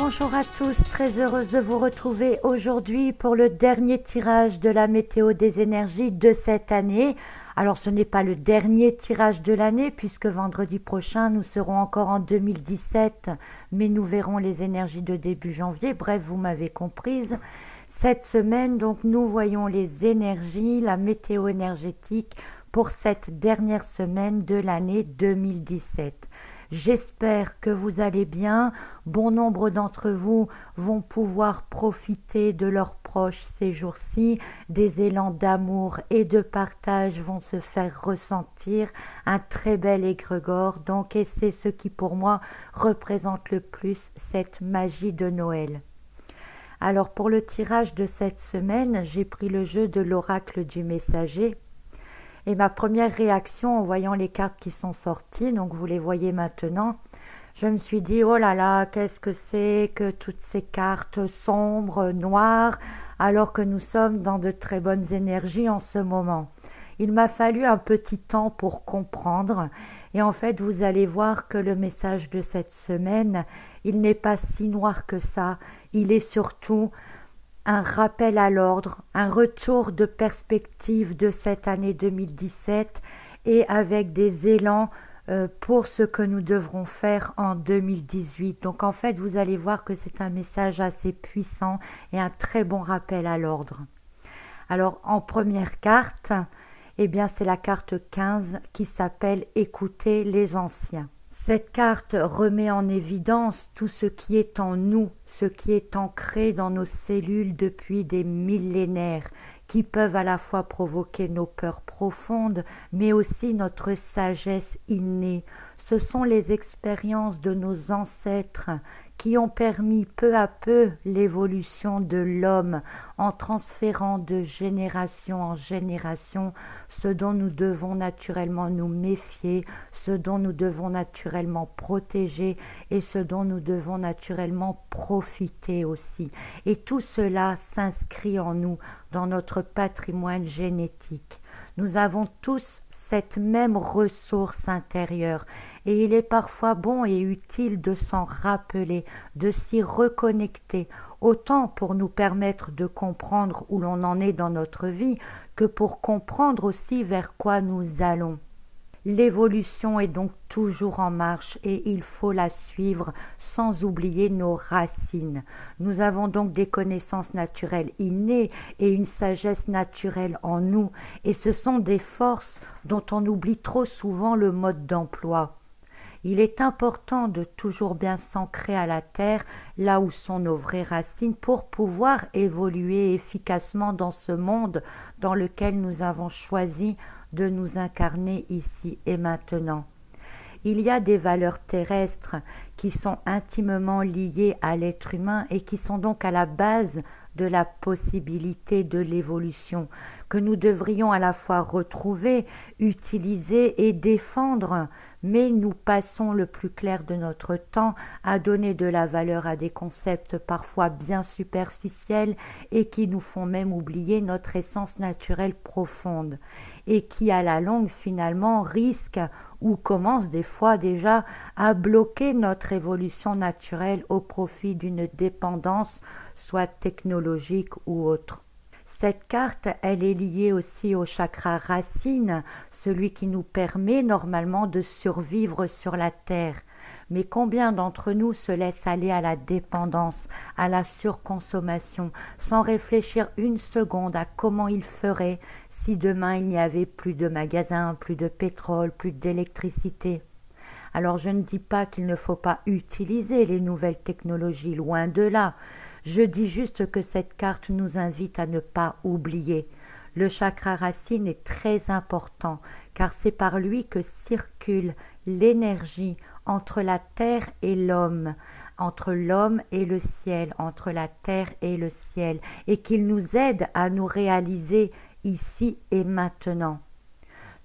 Bonjour à tous, très heureuse de vous retrouver aujourd'hui pour le dernier tirage de la météo des énergies de cette année. Alors ce n'est pas le dernier tirage de l'année puisque vendredi prochain nous serons encore en 2017, mais nous verrons les énergies de début janvier. Bref, vous m'avez comprise. Cette semaine, donc, nous voyons les énergies, la météo énergétique pour cette dernière semaine de l'année 2017. J'espère que vous allez bien. Bon nombre d'entre vous vont pouvoir profiter de leurs proches ces jours-ci. Des élans d'amour et de partage vont se faire ressentir. Un très bel égrégore, donc, et c'est ce qui pour moi représente le plus cette magie de Noël. Alors pour le tirage de cette semaine, j'ai pris le jeu de l'oracle du messager. Et ma première réaction en voyant les cartes qui sont sorties, donc vous les voyez maintenant, je me suis dit, oh là là, qu'est-ce que c'est que toutes ces cartes sombres, noires, alors que nous sommes dans de très bonnes énergies en ce moment. Il m'a fallu un petit temps pour comprendre et en fait vous allez voir que le message de cette semaine, il n'est pas si noir que ça, il est surtout un rappel à l'ordre, un retour de perspective de cette année 2017 et avec des élans pour ce que nous devrons faire en 2018. Donc en fait, vous allez voir que c'est un message assez puissant et un très bon rappel à l'ordre. Alors en première carte, eh bien c'est la carte 15 qui s'appelle « Écoutez les anciens ». Cette carte remet en évidence tout ce qui est en nous, ce qui est ancré dans nos cellules depuis des millénaires, qui peuvent à la fois provoquer nos peurs profondes, mais aussi notre sagesse innée. Ce sont les expériences de nos ancêtres qui ont permis peu à peu l'évolution de l'homme en transférant de génération en génération ce dont nous devons naturellement nous méfier, ce dont nous devons naturellement protéger et ce dont nous devons naturellement profiter aussi. Et tout cela s'inscrit en nous, dans notre patrimoine génétique. Nous avons tous cette même ressource intérieure et il est parfois bon et utile de s'en rappeler, de s'y reconnecter, autant pour nous permettre de comprendre où l'on en est dans notre vie que pour comprendre aussi vers quoi nous allons. L'évolution est donc toujours en marche et il faut la suivre sans oublier nos racines. Nous avons donc des connaissances naturelles innées et une sagesse naturelle en nous et ce sont des forces dont on oublie trop souvent le mode d'emploi. Il est important de toujours bien s'ancrer à la terre, là où sont nos vraies racines, pour pouvoir évoluer efficacement dans ce monde dans lequel nous avons choisi de nous incarner ici et maintenant. Il y a des valeurs terrestres qui sont intimement liées à l'être humain et qui sont donc à la base de la possibilité de l'évolution, que nous devrions à la fois retrouver, utiliser et défendre, mais nous passons le plus clair de notre temps à donner de la valeur à des concepts parfois bien superficiels et qui nous font même oublier notre essence naturelle profonde et qui à la longue finalement risquent ou commencent des fois déjà à bloquer notre évolution naturelle au profit d'une dépendance soit technologique ou autre. Cette carte, elle est liée aussi au chakra racine, celui qui nous permet normalement de survivre sur la terre. Mais combien d'entre nous se laissent aller à la dépendance, à la surconsommation, sans réfléchir une seconde à comment ils feraient si demain il n'y avait plus de magasins, plus de pétrole, plus d'électricité? Alors je ne dis pas qu'il ne faut pas utiliser les nouvelles technologies, loin de là. Je dis juste que cette carte nous invite à ne pas oublier. Le chakra racine est très important car c'est par lui que circule l'énergie entre la terre et l'homme, entre l'homme et le ciel, entre la terre et le ciel, et qu'il nous aide à nous réaliser ici et maintenant.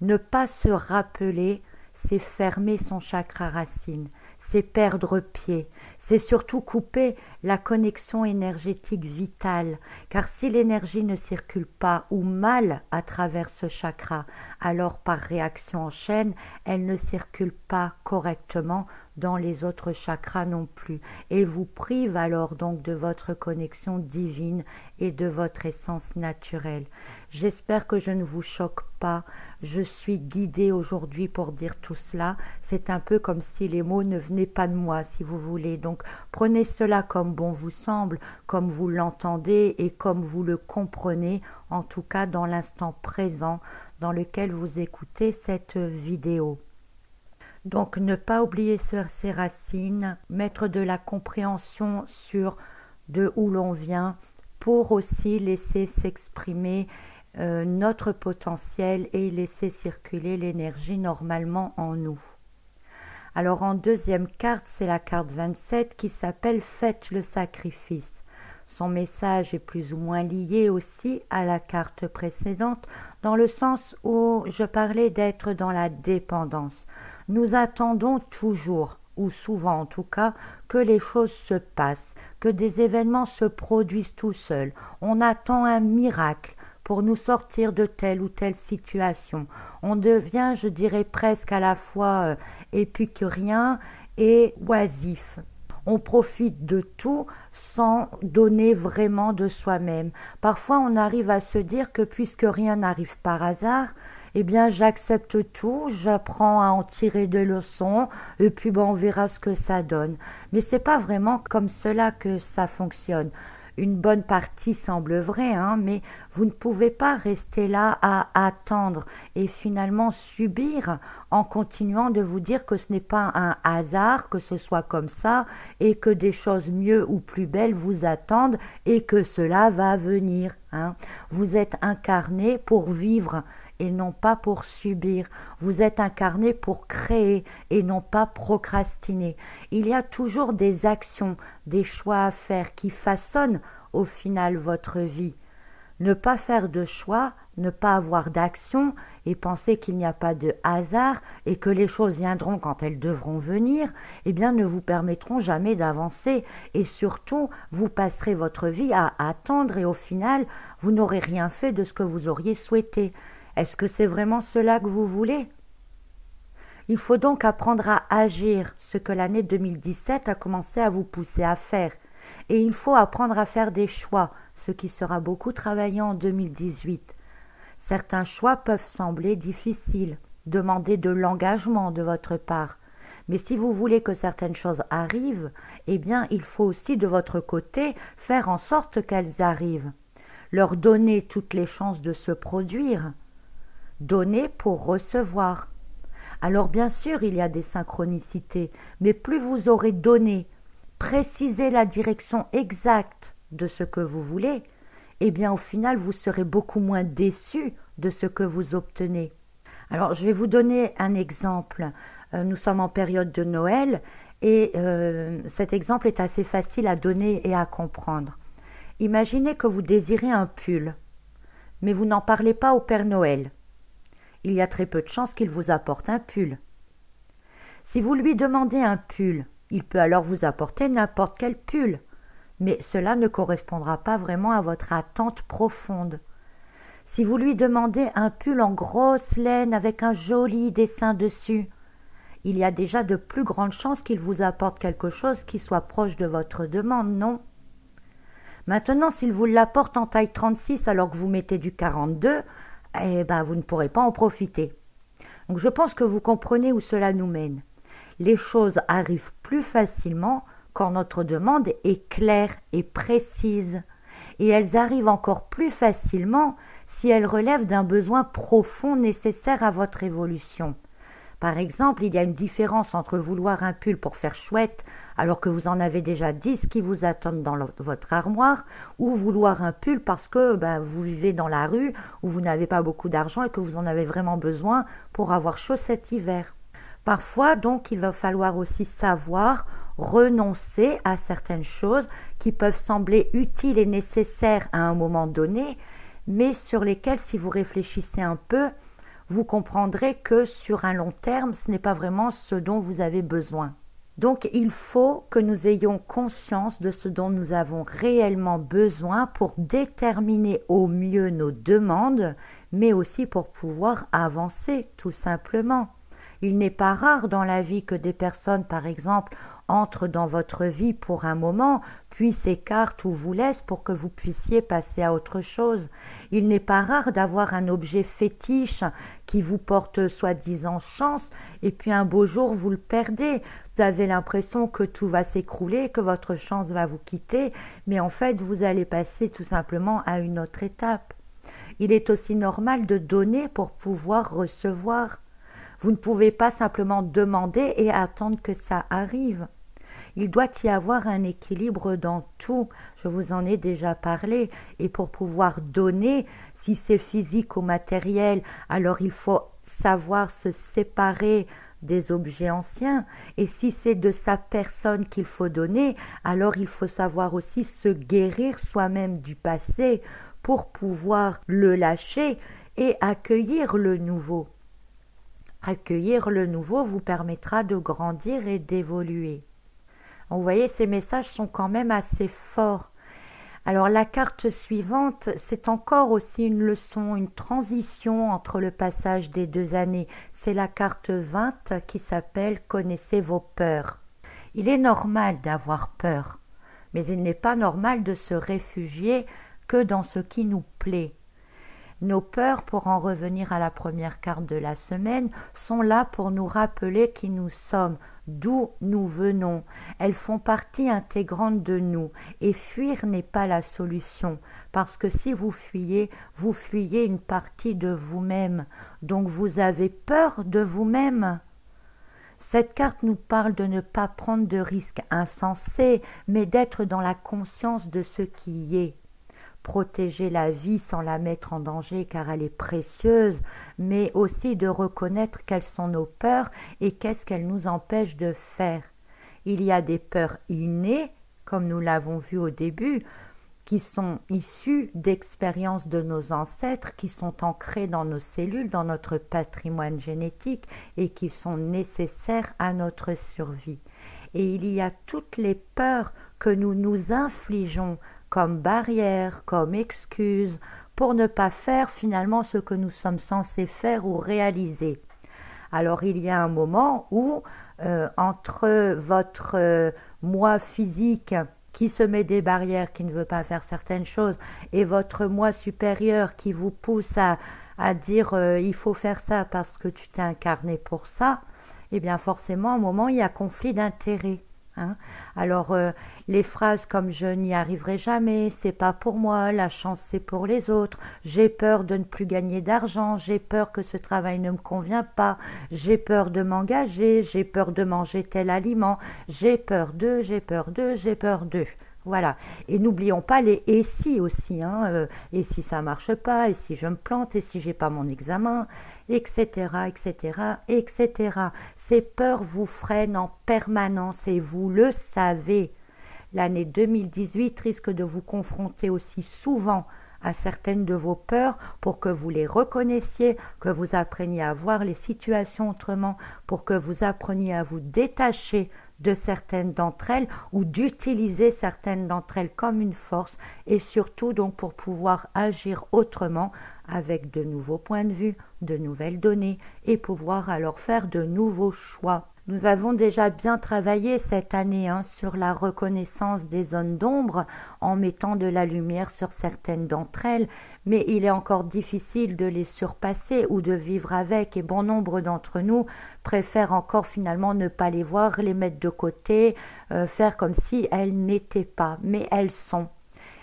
Ne pas se rappeler, c'est fermer son chakra racine, c'est perdre pied, c'est surtout couper la connexion énergétique vitale, car si l'énergie ne circule pas ou mal à travers ce chakra, alors par réaction en chaîne, elle ne circule pas correctement dans les autres chakras non plus, et vous prive alors donc de votre connexion divine et de votre essence naturelle. J'espère que je ne vous choque pas, je suis guidée aujourd'hui pour dire tout cela, c'est un peu comme si les mots ne venaient pas de moi, si vous voulez, donc prenez cela comme bon vous semble, comme vous l'entendez et comme vous le comprenez, en tout cas dans l'instant présent dans lequel vous écoutez cette vidéo. Donc ne pas oublier ses racines, mettre de la compréhension sur de où l'on vient pour aussi laisser s'exprimer notre potentiel et laisser circuler l'énergie normalement en nous. Alors en deuxième carte, c'est la carte 27 qui s'appelle « Faites le sacrifice ». Son message est plus ou moins lié aussi à la carte précédente, dans le sens où je parlais d'être dans la dépendance. Nous attendons toujours, ou souvent en tout cas, que les choses se passent, que des événements se produisent tout seuls. On attend un miracle pour nous sortir de telle ou telle situation. On devient, je dirais, presque à la fois épicurien et oisif. On profite de tout sans donner vraiment de soi-même. Parfois, on arrive à se dire que puisque rien n'arrive par hasard, eh bien, j'accepte tout, j'apprends à en tirer des leçons, et puis on verra ce que ça donne. Mais c'est pas vraiment comme cela que ça fonctionne. Une bonne partie semble vraie, mais vous ne pouvez pas rester là à attendre et finalement subir en continuant de vous dire que ce n'est pas un hasard, que ce soit comme ça et que des choses mieux ou plus belles vous attendent et que cela va venir. Vous êtes incarné pour vivre et non pas pour subir. Vous êtes incarné pour créer et non pas procrastiner. Il y a toujours des actions, des choix à faire qui façonnent au final votre vie. Ne pas faire de choix, ne pas avoir d'action et penser qu'il n'y a pas de hasard et que les choses viendront quand elles devront venir, eh bien ne vous permettront jamais d'avancer et surtout vous passerez votre vie à attendre et au final vous n'aurez rien fait de ce que vous auriez souhaité. Est-ce que c'est vraiment cela que vous voulez ? Il faut donc apprendre à agir, ce que l'année 2017 a commencé à vous pousser à faire. Et il faut apprendre à faire des choix, ce qui sera beaucoup travaillé en 2018. Certains choix peuvent sembler difficiles, demander de l'engagement de votre part. Mais si vous voulez que certaines choses arrivent, eh bien il faut aussi de votre côté faire en sorte qu'elles arrivent. Leur donner toutes les chances de se produire. Donner pour recevoir. Alors bien sûr, il y a des synchronicités, mais plus vous aurez donné, précisé la direction exacte de ce que vous voulez, eh bien au final, vous serez beaucoup moins déçu de ce que vous obtenez. Alors, je vais vous donner un exemple. Nous sommes en période de Noël et cet exemple est assez facile à donner et à comprendre. Imaginez que vous désirez un pull, mais vous n'en parlez pas au Père Noël. Il y a très peu de chances qu'il vous apporte un pull. Si vous lui demandez un pull, il peut alors vous apporter n'importe quel pull, mais cela ne correspondra pas vraiment à votre attente profonde. Si vous lui demandez un pull en grosse laine avec un joli dessin dessus, il y a déjà de plus grandes chances qu'il vous apporte quelque chose qui soit proche de votre demande, non ? Maintenant, s'il vous l'apporte en taille 36 alors que vous mettez du 42, vous ne pourrez pas en profiter. Donc je pense que vous comprenez où cela nous mène. Les choses arrivent plus facilement quand notre demande est claire et précise. Et elles arrivent encore plus facilement si elles relèvent d'un besoin profond nécessaire à votre évolution. Par exemple, il y a une différence entre vouloir un pull pour faire chouette alors que vous en avez déjà 10 qui vous attendent dans votre armoire ou vouloir un pull parce que vous vivez dans la rue où vous n'avez pas beaucoup d'argent et que vous en avez vraiment besoin pour avoir chaud cet hiver. Parfois, donc, il va falloir aussi savoir renoncer à certaines choses qui peuvent sembler utiles et nécessaires à un moment donné, mais sur lesquelles, si vous réfléchissez un peu, vous comprendrez que sur un long terme, ce n'est pas vraiment ce dont vous avez besoin. Donc, il faut que nous ayons conscience de ce dont nous avons réellement besoin pour déterminer au mieux nos demandes, mais aussi pour pouvoir avancer, tout simplement. Il n'est pas rare dans la vie que des personnes, par exemple, entrent dans votre vie pour un moment, puis s'écartent ou vous laissent pour que vous puissiez passer à autre chose. Il n'est pas rare d'avoir un objet fétiche qui vous porte soi-disant chance, et puis un beau jour vous le perdez. Vous avez l'impression que tout va s'écrouler, que votre chance va vous quitter, mais en fait vous allez passer tout simplement à une autre étape. Il est aussi normal de donner pour pouvoir recevoir. Vous ne pouvez pas simplement demander et attendre que ça arrive. Il doit y avoir un équilibre dans tout, je vous en ai déjà parlé, et pour pouvoir donner, si c'est physique ou matériel, alors il faut savoir se séparer des objets anciens, et si c'est de sa personne qu'il faut donner, alors il faut savoir aussi se guérir soi-même du passé pour pouvoir le lâcher et accueillir le nouveau. Accueillir le nouveau vous permettra de grandir et d'évoluer. Vous voyez, ces messages sont quand même assez forts. Alors la carte suivante, c'est encore aussi une leçon, une transition entre le passage des 2 années. C'est la carte 20 qui s'appelle « Connaissez vos peurs ». Il est normal d'avoir peur, mais il n'est pas normal de se réfugier que dans ce qui nous plaît. Nos peurs, pour en revenir à la première carte de la semaine, sont là pour nous rappeler qui nous sommes, d'où nous venons. Elles font partie intégrante de nous, et fuir n'est pas la solution, parce que si vous fuyez une partie de vous-même, donc vous avez peur de vous-même. Cette carte nous parle de ne pas prendre de risques insensés, mais d'être dans la conscience de ce qui est. Protéger la vie sans la mettre en danger car elle est précieuse, mais aussi de reconnaître quelles sont nos peurs et qu'est-ce qu'elles nous empêchent de faire. Il y a des peurs innées, comme nous l'avons vu au début, qui sont issues d'expériences de nos ancêtres, qui sont ancrées dans nos cellules, dans notre patrimoine génétique et qui sont nécessaires à notre survie. Et il y a toutes les peurs que nous nous infligeons comme barrière, comme excuse, pour ne pas faire finalement ce que nous sommes censés faire ou réaliser. Alors il y a un moment où entre votre moi physique qui se met des barrières, qui ne veut pas faire certaines choses, et votre moi supérieur qui vous pousse à dire il faut faire ça parce que tu t'es incarné pour ça, eh bien forcément à un moment il y a conflit d'intérêts. Alors les phrases comme je n'y arriverai jamais, c'est pas pour moi, la chance c'est pour les autres, j'ai peur de ne plus gagner d'argent, j'ai peur que ce travail ne me convient pas, j'ai peur de m'engager, j'ai peur de manger tel aliment, j'ai peur d'eux. Voilà. Et n'oublions pas les et si aussi, et si ça marche pas, et si je me plante, et si j'ai pas mon examen, etc., etc., etc. Ces peurs vous freinent en permanence et vous le savez. L'année 2018 risque de vous confronter aussi souvent à certaines de vos peurs pour que vous les reconnaissiez, que vous appreniez à voir les situations autrement, pour que vous appreniez à vous détacher de certaines d'entre elles ou d'utiliser certaines d'entre elles comme une force et surtout donc pour pouvoir agir autrement avec de nouveaux points de vue, de nouvelles données et pouvoir alors faire de nouveaux choix. Nous avons déjà bien travaillé cette année sur la reconnaissance des zones d'ombre en mettant de la lumière sur certaines d'entre elles, mais il est encore difficile de les surpasser ou de vivre avec et bon nombre d'entre nous préfèrent encore finalement ne pas les voir, les mettre de côté, faire comme si elles n'étaient pas, mais elles sont.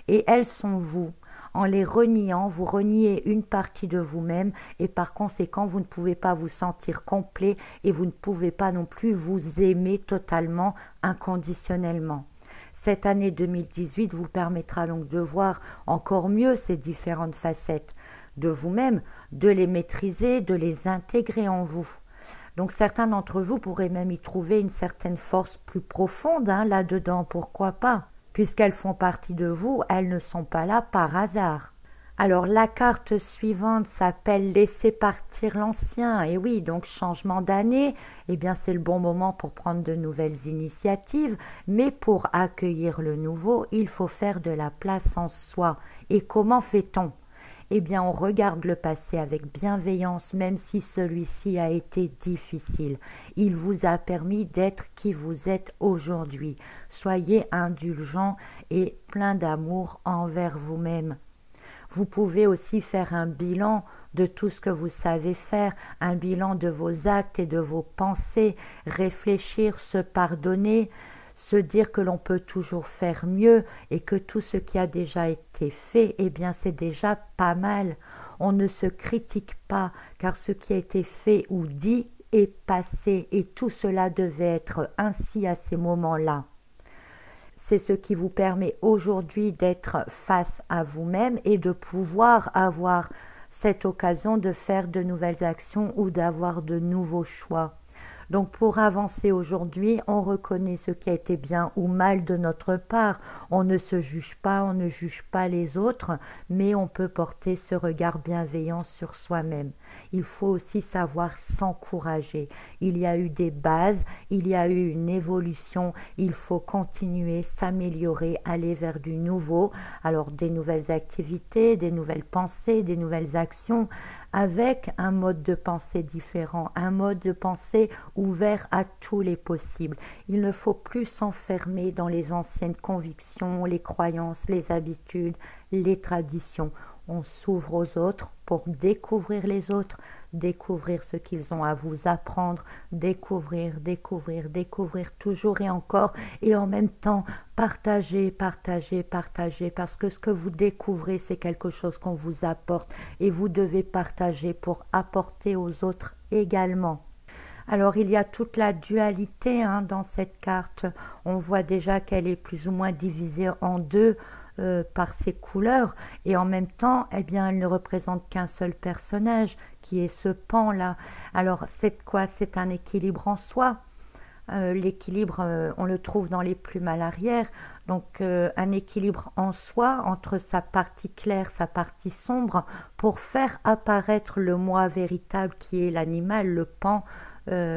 Et elles sont vous. En les reniant, vous reniez une partie de vous-même et par conséquent, vous ne pouvez pas vous sentir complet et vous ne pouvez pas non plus vous aimer totalement, inconditionnellement. Cette année 2018 vous permettra donc de voir encore mieux ces différentes facettes de vous-même, de les maîtriser, de les intégrer en vous. Donc certains d'entre vous pourraient même y trouver une certaine force plus profonde là-dedans, pourquoi pas ? Puisqu'elles font partie de vous, elles ne sont pas là par hasard. Alors la carte suivante s'appelle « Laisser partir l'ancien ». Et oui, donc changement d'année, eh bien c'est le bon moment pour prendre de nouvelles initiatives, mais pour accueillir le nouveau, il faut faire de la place en soi. Et comment fait-on ? eh bien on regarde le passé avec bienveillance, même si celui-ci a été difficile. Il vous a permis d'être qui vous êtes aujourd'hui. Soyez indulgents et plein d'amour envers vous-même. Vous pouvez aussi faire un bilan de tout ce que vous savez faire, un bilan de vos actes et de vos pensées, réfléchir, se pardonner, se dire que l'on peut toujours faire mieux et que tout ce qui a déjà été fait, eh bien c'est déjà pas mal. On ne se critique pas car ce qui a été fait ou dit est passé et tout cela devait être ainsi à ces moments-là. C'est ce qui vous permet aujourd'hui d'être face à vous-même et de pouvoir avoir cette occasion de faire de nouvelles actions ou d'avoir de nouveaux choix. Donc pour avancer aujourd'hui, on reconnaît ce qui a été bien ou mal de notre part. On ne se juge pas, on ne juge pas les autres, mais on peut porter ce regard bienveillant sur soi-même. Il faut aussi savoir s'encourager. Il y a eu des bases, il y a eu une évolution, il faut continuer, s'améliorer, aller vers du nouveau. Alors des nouvelles activités, des nouvelles pensées, des nouvelles actions, avec un mode de pensée différent, un mode de pensée ouvert à tous les possibles. Il ne faut plus s'enfermer dans les anciennes convictions, les croyances, les habitudes, les traditions. On s'ouvre aux autres pour découvrir les autres, découvrir ce qu'ils ont à vous apprendre, découvrir toujours et encore, et en même temps partager, parce que ce que vous découvrez, c'est quelque chose qu'on vous apporte et vous devez partager pour apporter aux autres également. Alors il y a toute la dualité dans cette carte. On voit déjà qu'elle est plus ou moins divisée en deux par ses couleurs et en même temps, eh bien, elle ne représente qu'un seul personnage qui est ce pan-là. Alors c'est quoi? C'est un équilibre en soi. L'équilibre, on le trouve dans les plumes à l'arrière, donc un équilibre en soi entre sa partie claire, sa partie sombre, pour faire apparaître le moi véritable qui est l'animal, le pan,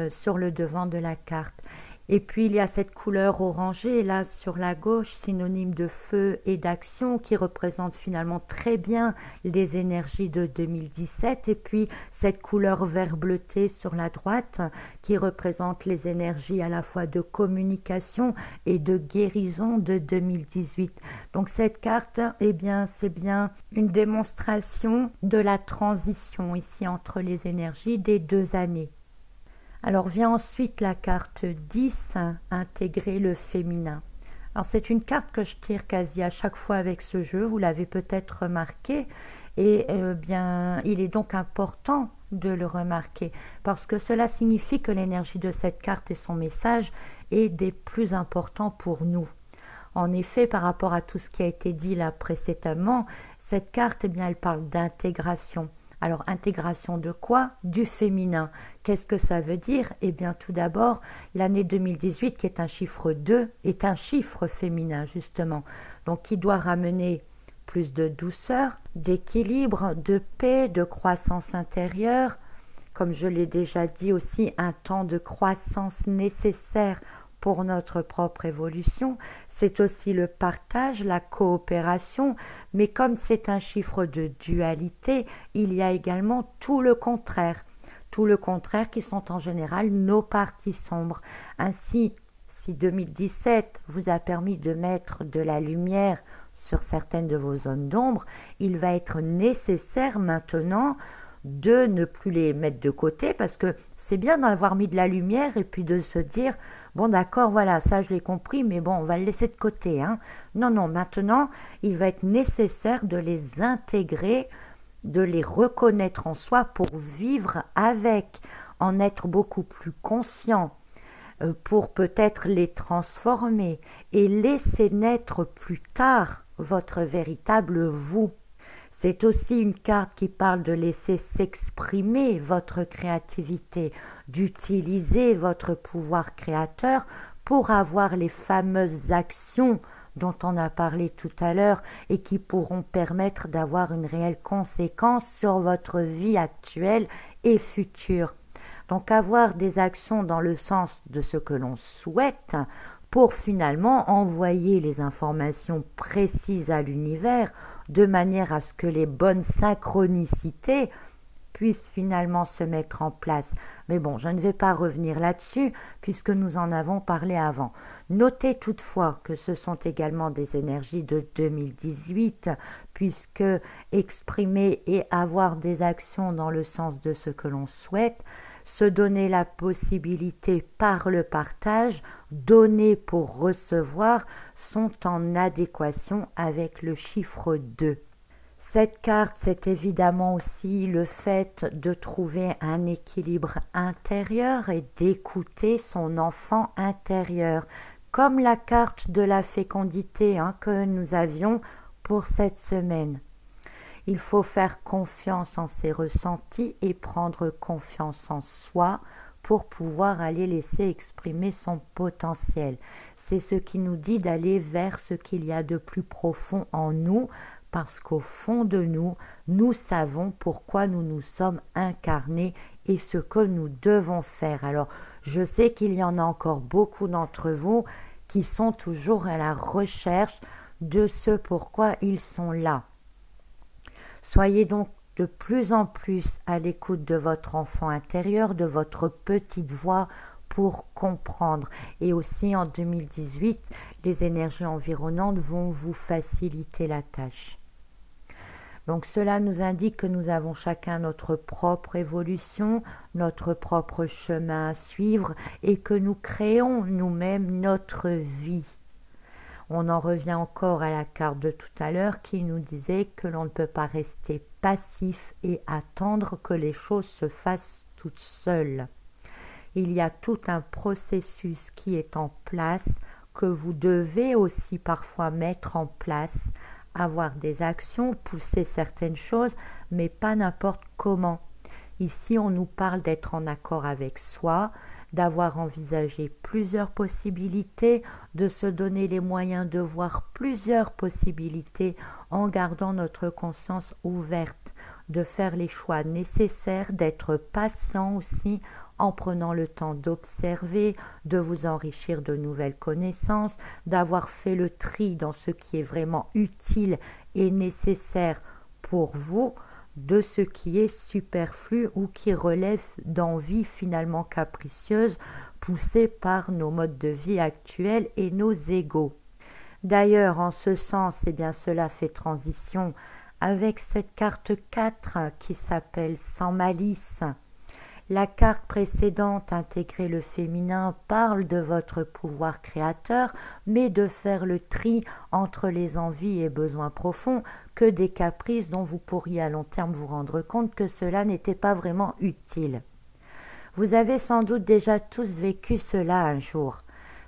sur le devant de la carte. Et puis il y a cette couleur orangée là sur la gauche, synonyme de feu et d'action, qui représente finalement très bien les énergies de 2017. Et puis cette couleur vert bleuté sur la droite qui représente les énergies à la fois de communication et de guérison de 2018. Donc cette carte, eh bien, c'est bien une démonstration de la transition ici entre les énergies des 2 années. Alors vient ensuite la carte 10, intégrer le féminin. Alors c'est une carte que je tire quasi à chaque fois avec ce jeu, vous l'avez peut-être remarqué, et bien il est donc important de le remarquer, parce que cela signifie que l'énergie de cette carte et son message est des plus importants pour nous. En effet, par rapport à tout ce qui a été dit là précédemment, cette carte, eh bien, elle parle d'intégration. Alors, intégration de quoi? Du féminin. Qu'est-ce que ça veut dire? Eh bien, tout d'abord, l'année 2018, qui est un chiffre 2, est un chiffre féminin, justement. Donc, qui doit ramener plus de douceur, d'équilibre, de paix, de croissance intérieure. Comme je l'ai déjà dit aussi, un temps de croissance nécessaire pour notre propre évolution. C'est aussi le partage, la coopération, mais comme c'est un chiffre de dualité, il y a également tout le contraire qui sont en général nos parties sombres. Ainsi, si 2017 vous a permis de mettre de la lumière sur certaines de vos zones d'ombre, il va être nécessaire maintenant de ne plus les mettre de côté, parce que c'est bien d'avoir mis de la lumière et puis de se dire bon d'accord, voilà, ça je l'ai compris, mais bon, on va le laisser de côté. Non, maintenant, il va être nécessaire de les intégrer, de les reconnaître en soi pour vivre avec, en être beaucoup plus conscient, pour peut-être les transformer et laisser naître plus tard votre véritable vous. C'est aussi une carte qui parle de laisser s'exprimer votre créativité, d'utiliser votre pouvoir créateur pour avoir les fameuses actions dont on a parlé tout à l'heure et qui pourront permettre d'avoir une réelle conséquence sur votre vie actuelle et future. Donc avoir des actions dans le sens de ce que l'on souhaite pour finalement envoyer les informations précises à l'univers de manière à ce que les bonnes synchronicités puissent finalement se mettre en place. Mais bon, je ne vais pas revenir là-dessus puisque nous en avons parlé avant. Notez toutefois que ce sont également des énergies de 2018 puisque exprimer et avoir des actions dans le sens de ce que l'on souhaite, se donner la possibilité par le partage, donner pour recevoir, sont en adéquation avec le chiffre 2. Cette carte, c'est évidemment aussi le fait de trouver un équilibre intérieur et d'écouter son enfant intérieur, comme la carte de la fécondité que nous avions pour cette semaine. Il faut faire confiance en ses ressentis et prendre confiance en soi pour pouvoir aller laisser exprimer son potentiel. C'est ce qui nous dit d'aller vers ce qu'il y a de plus profond en nous, parce qu'au fond de nous, nous savons pourquoi nous nous sommes incarnés et ce que nous devons faire. Alors, je sais qu'il y en a encore beaucoup d'entre vous qui sont toujours à la recherche de ce pourquoi ils sont là. Soyez donc de plus en plus à l'écoute de votre enfant intérieur, de votre petite voix pour comprendre. Et aussi en 2018, les énergies environnantes vont vous faciliter la tâche. Donc cela nous indique que nous avons chacun notre propre évolution, notre propre chemin à suivre et que nous créons nous-mêmes notre vie. On en revient encore à la carte de tout à l'heure qui nous disait que l'on ne peut pas rester passif et attendre que les choses se fassent toutes seules. Il y a tout un processus qui est en place que vous devez aussi parfois mettre en place, avoir des actions, pousser certaines choses, mais pas n'importe comment. Ici, on nous parle d'être en accord avec soi, d'avoir envisagé plusieurs possibilités, de se donner les moyens de voir plusieurs possibilités en gardant notre conscience ouverte, de faire les choix nécessaires, d'être patient aussi en prenant le temps d'observer, de vous enrichir de nouvelles connaissances, d'avoir fait le tri dans ce qui est vraiment utile et nécessaire pour vous, de ce qui est superflu ou qui relève d'envies finalement capricieuses poussées par nos modes de vie actuels et nos égos. D'ailleurs, en ce sens, cela fait transition avec cette carte 4 qui s'appelle Sans malice. La carte précédente, Intégrer le féminin, parle de votre pouvoir créateur, mais de faire le tri entre les envies et besoins profonds que des caprices dont vous pourriez à long terme vous rendre compte que cela n'était pas vraiment utile. Vous avez sans doute déjà tous vécu cela un jour.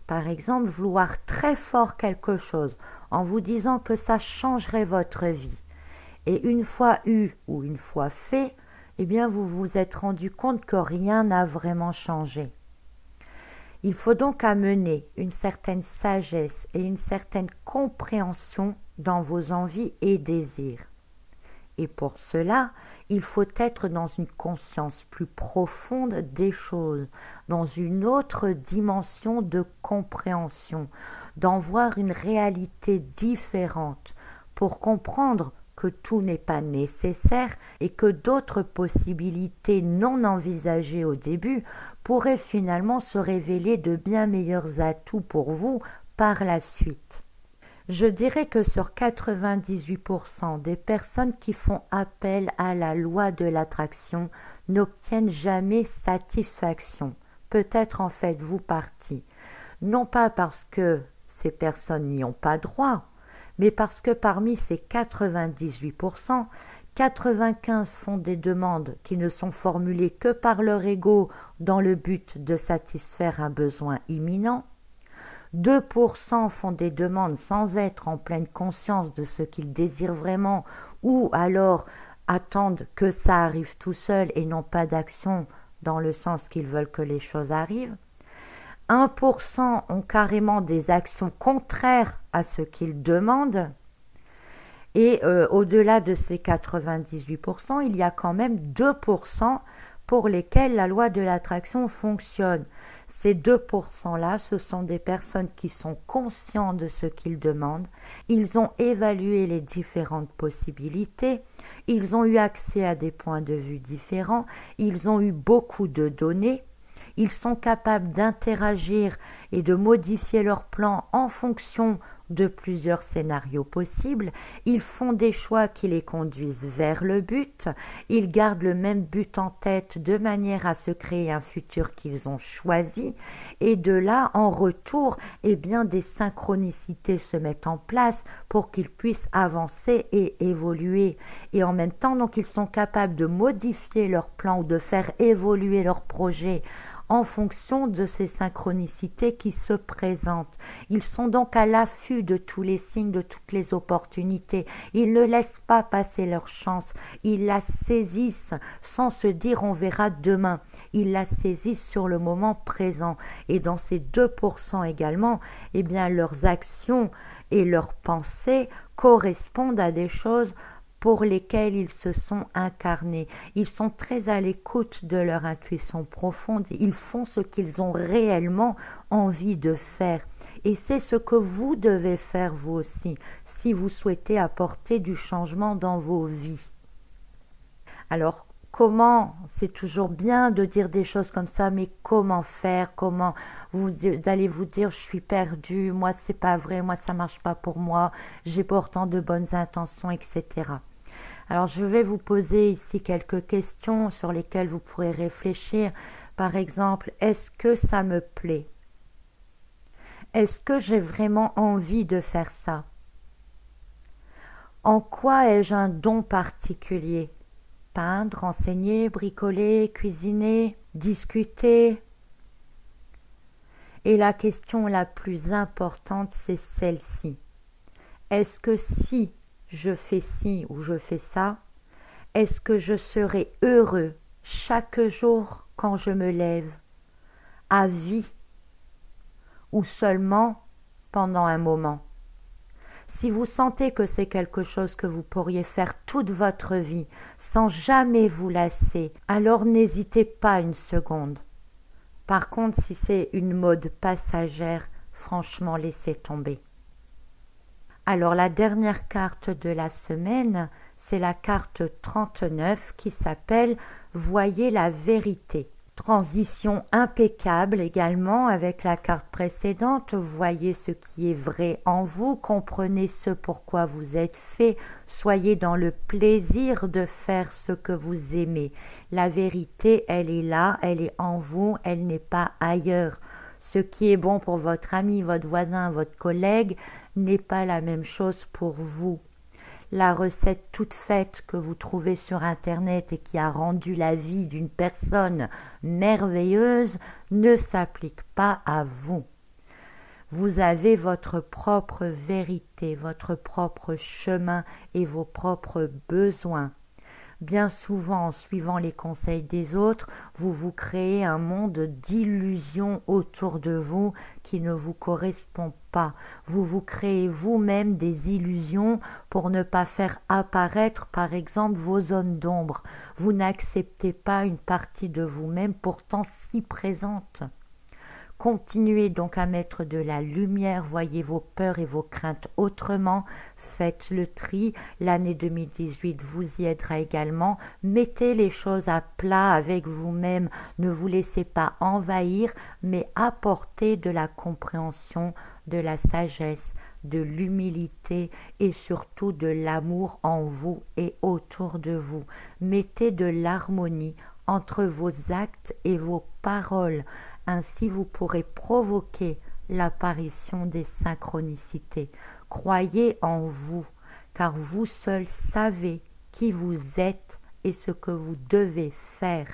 Par exemple, vouloir très fort quelque chose en vous disant que ça changerait votre vie. Et une fois eu ou une fois fait, vous vous êtes rendu compte que rien n'a vraiment changé. Il faut donc amener une certaine sagesse et une certaine compréhension dans vos envies et désirs. Et pour cela, il faut être dans une conscience plus profonde des choses, dans une autre dimension de compréhension, d'en voir une réalité différente pour comprendre que tout n'est pas nécessaire et que d'autres possibilités non envisagées au début pourraient finalement se révéler de bien meilleurs atouts pour vous par la suite. Je dirais que sur 98% des personnes qui font appel à la loi de l'attraction n'obtiennent jamais satisfaction. Peut-être en faites-vous partie. Non pas parce que ces personnes n'y ont pas droit, mais parce que parmi ces 98%, 95 font des demandes qui ne sont formulées que par leur ego dans le but de satisfaire un besoin imminent, 2% font des demandes sans être en pleine conscience de ce qu'ils désirent vraiment ou alors attendent que ça arrive tout seul et n'ont pas d'action dans le sens qu'ils veulent que les choses arrivent. 1% ont carrément des actions contraires à ce qu'ils demandent. Et au-delà de ces 98%, il y a quand même 2% pour lesquels la loi de l'attraction fonctionne. Ces 2%-là, ce sont des personnes qui sont conscients de ce qu'ils demandent, ils ont évalué les différentes possibilités, ils ont eu accès à des points de vue différents, ils ont eu beaucoup de données, ils sont capables d'interagir et de modifier leur plan en fonction de plusieurs scénarios possibles, ils font des choix qui les conduisent vers le but, ils gardent le même but en tête de manière à se créer un futur qu'ils ont choisi, et de là, en retour, des synchronicités se mettent en place pour qu'ils puissent avancer et évoluer. Et en même temps, donc, ils sont capables de modifier leur plan ou de faire évoluer leur projet en fonction de ces synchronicités qui se présentent. Ils sont donc à l'affût de tous les signes, de toutes les opportunités. Ils ne laissent pas passer leur chance. Ils la saisissent sans se dire on verra demain. Ils la saisissent sur le moment présent. Et dans ces 2% également, leurs actions et leurs pensées correspondent à des choses pour lesquels ils se sont incarnés. Ils sont très à l'écoute de leur intuition profonde. Ils font ce qu'ils ont réellement envie de faire. Et c'est ce que vous devez faire vous aussi, si vous souhaitez apporter du changement dans vos vies. Alors, comment, c'est toujours bien de dire des choses comme ça, mais comment faire, comment vous allez vous dire je suis perdu, moi c'est pas vrai, moi ça marche pas pour moi, j'ai pourtant de bonnes intentions, etc. Alors je vais vous poser ici quelques questions sur lesquelles vous pourrez réfléchir. Par exemple, est-ce que ça me plaît? Est-ce que j'ai vraiment envie de faire ça? En quoi ai-je un don particulier? Peindre, enseigner, bricoler, cuisiner, discuter. Et la question la plus importante, c'est celle-ci. Est-ce que si je fais ci ou je fais ça, est-ce que je serai heureux chaque jour quand je me lève, à vie, ou seulement pendant un moment? Si vous sentez que c'est quelque chose que vous pourriez faire toute votre vie sans jamais vous lasser, alors n'hésitez pas une seconde. Par contre, si c'est une mode passagère, franchement, laissez tomber. Alors la dernière carte de la semaine, c'est la carte 39 qui s'appelle « Voyez la vérité ». Transition impeccable également avec la carte précédente, voyez ce qui est vrai en vous, comprenez ce pourquoi vous êtes fait, soyez dans le plaisir de faire ce que vous aimez. La vérité, elle est là, elle est en vous, elle n'est pas ailleurs. Ce qui est bon pour votre ami, votre voisin, votre collègue n'est pas la même chose pour vous. La recette toute faite que vous trouvez sur Internet et qui a rendu la vie d'une personne merveilleuse ne s'applique pas à vous. Vous avez votre propre vérité, votre propre chemin et vos propres besoins. Bien souvent, en suivant les conseils des autres, vous vous créez un monde d'illusions autour de vous qui ne vous correspond pas. Vous vous créez vous-même des illusions pour ne pas faire apparaître, par exemple, vos zones d'ombre. Vous n'acceptez pas une partie de vous-même pourtant si présente. Continuez donc à mettre de la lumière, voyez vos peurs et vos craintes autrement, faites le tri, l'année 2018 vous y aidera également, mettez les choses à plat avec vous-même, ne vous laissez pas envahir, mais apportez de la compréhension, de la sagesse, de l'humilité et surtout de l'amour en vous et autour de vous. Mettez de l'harmonie entre vos actes et vos paroles. Ainsi, vous pourrez provoquer l'apparition des synchronicités. Croyez en vous, car vous seul savez qui vous êtes et ce que vous devez faire.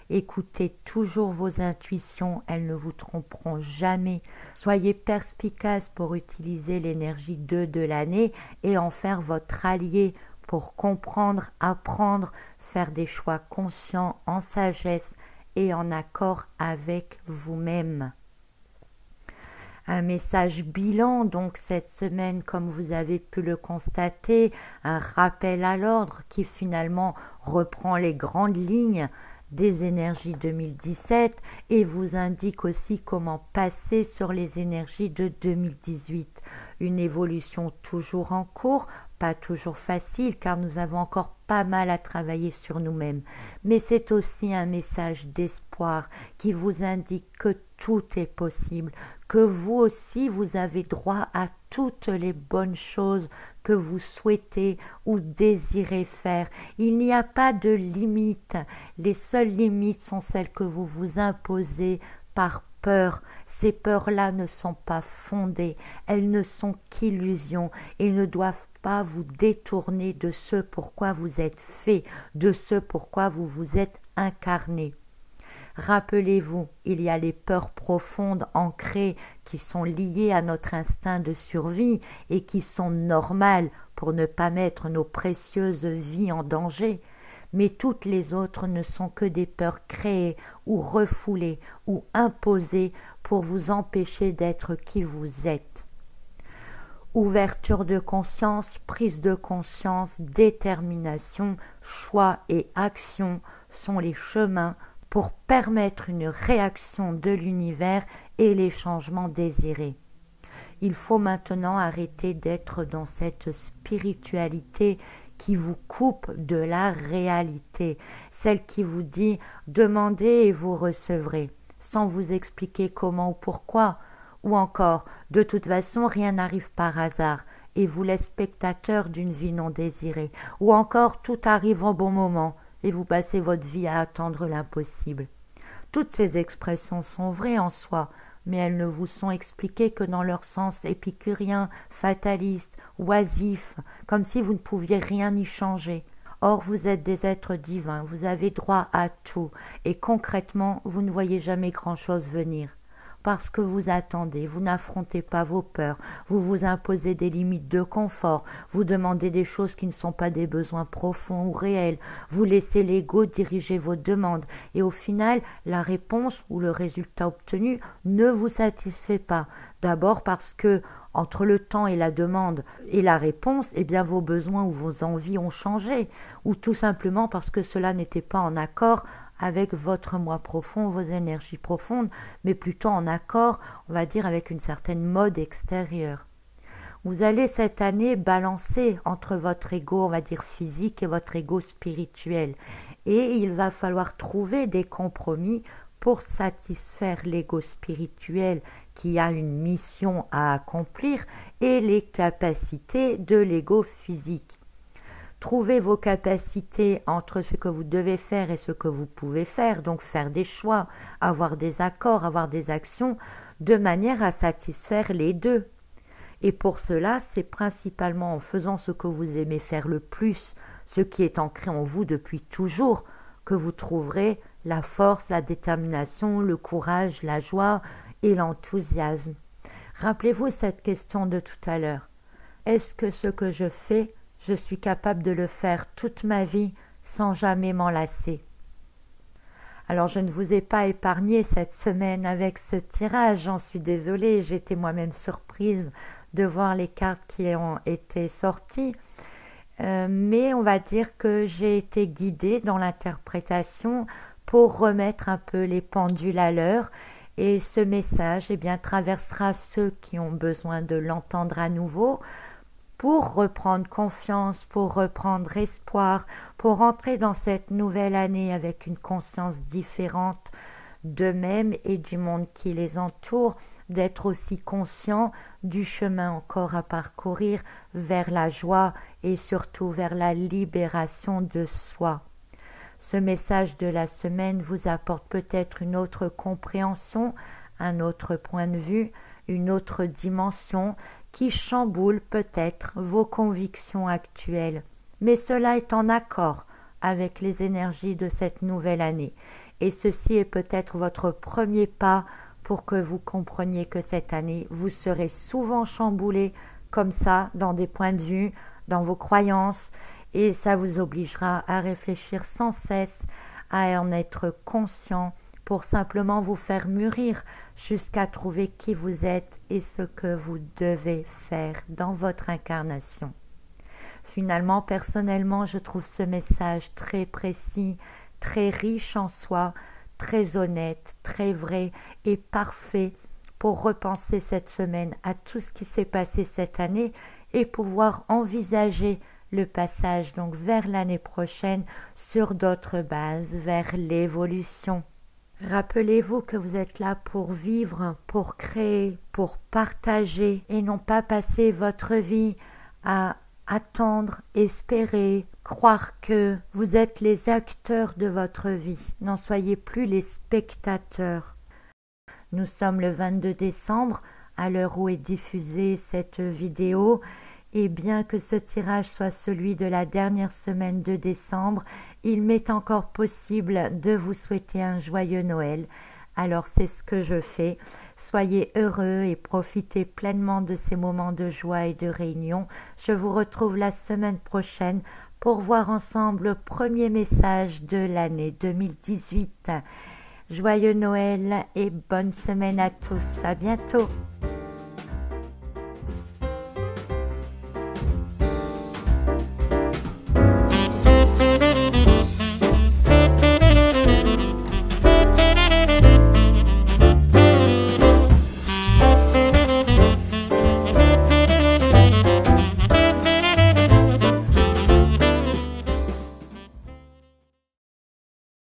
Écoutez toujours vos intuitions, elles ne vous tromperont jamais. Soyez perspicace pour utiliser l'énergie 2 de l'année et en faire votre allié pour comprendre, apprendre, faire des choix conscients en sagesse et en accord avec vous-même. Un message bilan donc cette semaine, comme vous avez pu le constater, un rappel à l'ordre qui finalement reprend les grandes lignes des énergies 2017 et vous indique aussi comment passer sur les énergies de 2018. Une évolution toujours en cours, pas toujours facile car nous avons encore pas mal à travailler sur nous-mêmes. Mais c'est aussi un message d'espoir qui vous indique que tout est possible, que vous aussi vous avez droit à toutes les bonnes choses que vous souhaitez ou désirez faire. Il n'y a pas de limites. Les seules limites sont celles que vous vous imposez par peur. Ces peurs-là ne sont pas fondées, elles ne sont qu'illusions et ne doivent pas vous détourner de ce pourquoi vous êtes fait, de ce pourquoi vous vous êtes incarné. Rappelez-vous, il y a les peurs profondes ancrées qui sont liées à notre instinct de survie et qui sont normales pour ne pas mettre nos précieuses vies en danger. Mais toutes les autres ne sont que des peurs créées ou refoulées ou imposées pour vous empêcher d'être qui vous êtes. Ouverture de conscience, prise de conscience, détermination, choix et action sont les chemins pour permettre une réaction de l'univers et les changements désirés. Il faut maintenant arrêter d'être dans cette spiritualité qui vous coupe de la réalité, celle qui vous dit « demandez et vous recevrez », sans vous expliquer comment ou pourquoi, ou encore « de toute façon rien n'arrive par hasard » et vous laisse spectateur d'une vie non désirée, ou encore « tout arrive au bon moment » et vous passez votre vie à attendre l'impossible. Toutes ces expressions sont vraies en soi, mais elles ne vous sont expliquées que dans leur sens épicurien, fataliste, oisif, comme si vous ne pouviez rien y changer. Or, vous êtes des êtres divins, vous avez droit à tout, et concrètement, vous ne voyez jamais grand-chose venir. Parce que vous attendez, vous n'affrontez pas vos peurs, vous vous imposez des limites de confort, vous demandez des choses qui ne sont pas des besoins profonds ou réels, vous laissez l'ego diriger vos demandes et au final, la réponse ou le résultat obtenu ne vous satisfait pas. D'abord parce que entre le temps et la demande et la réponse, eh bien vos besoins ou vos envies ont changé, ou tout simplement parce que cela n'était pas en accord avec votre moi profond, vos énergies profondes, mais plutôt en accord, on va dire, avec une certaine mode extérieure. Vous allez cette année balancer entre votre ego, on va dire physique, et votre ego spirituel. Et il va falloir trouver des compromis pour satisfaire l'ego spirituel qui a une mission à accomplir et les capacités de l'ego physique. Trouvez vos capacités entre ce que vous devez faire et ce que vous pouvez faire, donc faire des choix, avoir des accords, avoir des actions, de manière à satisfaire les deux. Et pour cela, c'est principalement en faisant ce que vous aimez faire le plus, ce qui est ancré en vous depuis toujours, que vous trouverez la force, la détermination, le courage, la joie et l'enthousiasme. Rappelez-vous cette question de tout à l'heure. Est-ce que ce que je fais, je suis capable de le faire toute ma vie sans jamais m'en lasser? Alors je ne vous ai pas épargné cette semaine avec ce tirage, j'en suis désolée, j'étais moi-même surprise de voir les cartes qui ont été sorties, mais on va dire que j'ai été guidée dans l'interprétation pour remettre un peu les pendules à l'heure. Et ce message traversera ceux qui ont besoin de l'entendre à nouveau pour reprendre confiance, pour reprendre espoir, pour entrer dans cette nouvelle année avec une conscience différente d'eux-mêmes et du monde qui les entoure, d'être aussi conscients du chemin encore à parcourir vers la joie et surtout vers la libération de soi. Ce message de la semaine vous apporte peut-être une autre compréhension, un autre point de vue, une autre dimension qui chamboule peut-être vos convictions actuelles. Mais cela est en accord avec les énergies de cette nouvelle année. Et ceci est peut-être votre premier pas pour que vous compreniez que cette année, vous serez souvent chamboulé comme ça dans des points de vue, dans vos croyances, et ça vous obligera à réfléchir sans cesse, à en être conscient pour simplement vous faire mûrir jusqu'à trouver qui vous êtes et ce que vous devez faire dans votre incarnation. Finalement, personnellement, je trouve ce message très précis, très riche en soi, très honnête, très vrai et parfait pour repenser cette semaine à tout ce qui s'est passé cette année et pouvoir envisager le passage donc vers l'année prochaine sur d'autres bases, vers l'évolution. Rappelez-vous que vous êtes là pour vivre, pour créer, pour partager et non pas passer votre vie à attendre, espérer, croire que vous êtes les acteurs de votre vie. N'en soyez plus les spectateurs. Nous sommes le 22 décembre, à l'heure où est diffusée cette vidéo, et bien que ce tirage soit celui de la dernière semaine de décembre, il m'est encore possible de vous souhaiter un joyeux Noël. Alors c'est ce que je fais. Soyez heureux et profitez pleinement de ces moments de joie et de réunion. Je vous retrouve la semaine prochaine pour voir ensemble le premier message de l'année 2018. Joyeux Noël et bonne semaine à tous. À bientôt.